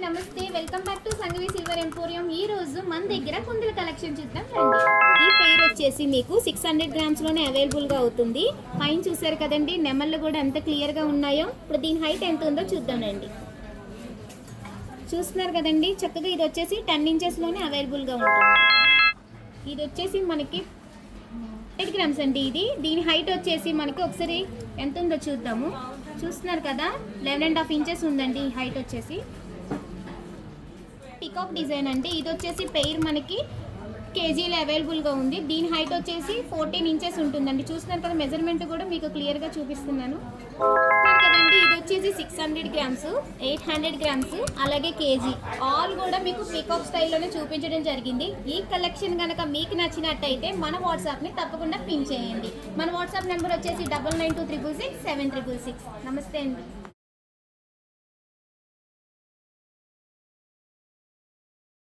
నమస్తే, welcome back to Sangavi silver emporium. ఈ రోజు మన దగ్గర కుందల కలెక్షన్ చూద్దాం రండి. ఈ పెయిర్ వచ్చేసి మీకు 600 గ్రామ్స్ లోనే అవైలబుల్ గా అవుతుంది. పైన చూసారు కదండి, నెమళ్ళు కూడా ఎంత క్లియర్ గా ఉన్నాయో. ఇప్పుడు దీని హైట్ ఎంత ఉందో చూద్దాం రండి. చూస్తున్నారు కదండి, చక్కగా ఇది వచ్చేసి 10 ఇంచెస్ లోనే అవైలబుల్ గా ఉంటుంది. ఇది వచ్చేసి మనకి 8 గ్రామ్స్ అండి. దీని హైట్ వచ్చేసి మనకి ఒకసారి ఎంత ఉందో చూద్దాము. చూస్తున్నారు కదా, 11.5 ఇంచెస్ ఉందండి ఈ హైట్ వచ్చేసి. పికాక్ డిజైన్ అండి. ఇది వచ్చేసి పెయిర్ మనకి కేజీలో అవైలబుల్గా ఉంది. దీని హైట్ వచ్చేసి 14 ఇంచెస్ ఉంటుందండి. చూస్తున్నారు కదా, మెజర్మెంట్ కూడా మీకు క్లియర్గా చూపిస్తున్నాను కదండి. ఇది వచ్చేసి 600 గ్రామ్స్, 800 గ్రామ్స్, అలాగే కేజీ ఆల్ కూడా మీకు పికాక్ స్టైల్లోనే చూపించడం జరిగింది. ఈ కలెక్షన్ కనుక మీకు నచ్చినట్టయితే మన వాట్సాప్ని తప్పకుండా పిన్ చేయండి. మన వాట్సాప్ నెంబర్ వచ్చేసి 9923667366. నమస్తే అండి.